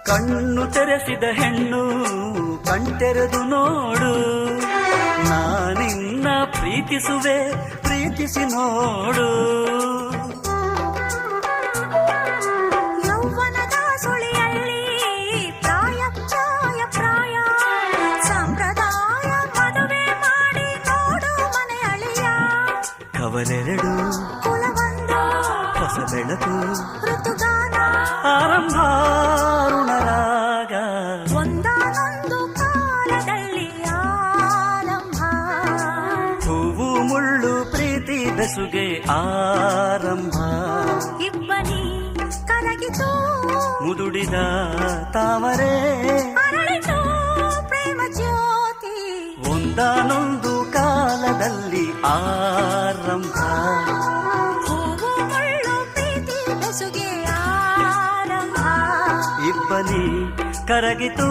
ಕಣ್ಣು ತೆರೆಸಿದ ಹೆಣ್ಣು ಕಣ್ತೆರೆದು ನೋಡು, ನಾನಿನ್ನ ಪ್ರೀತಿಸುವೆ, ಪ್ರೀತಿಸಿ ನೋಡು. ಯೌವನದ ಸುಳಿಯಲ್ಲಿ ಪ್ರಾಯ ಪ್ರಾಯ ಪ್ರಾಯ ಸಂಪ್ರದಾಯ ಮದುವೆ ಮಾಡಿ ನೋಡು ಮನೆ ಅಳಿಯ. ಕವಲೆರಡು ಕುಲವೊಂದು ಹೊಸ ಬೆಳಕು ಋತುಗಾನ ಆರಂಭ ಋಣರಾಗ. ಒಂದಾನೊಂದು ಕಾಲದಲ್ಲಿ ಆರಂಭ. ಹೂವು ಮುಳ್ಳು ಪ್ರೀತಿ ಬೆಸುಗೆ ಆರಂಭ. ಇಬ್ಬನಿ ಕರಗಿತು ಮುದುಡಿದ ತಾವರೆ ಅರಳಿತು ಪ್ರೇಮ ಜ್ಯೋತಿ. ಒಂದಾನೊಂದು ಕಾಲದಲ್ಲಿ ಆರಂಭ. ಹೂವು ಮುಳ್ಳು ಪ್ರೀತಿ ಬೆಸುಗೆ ಆರಂಭ. ಇಬ್ಬನಿ ಕರಗಿತು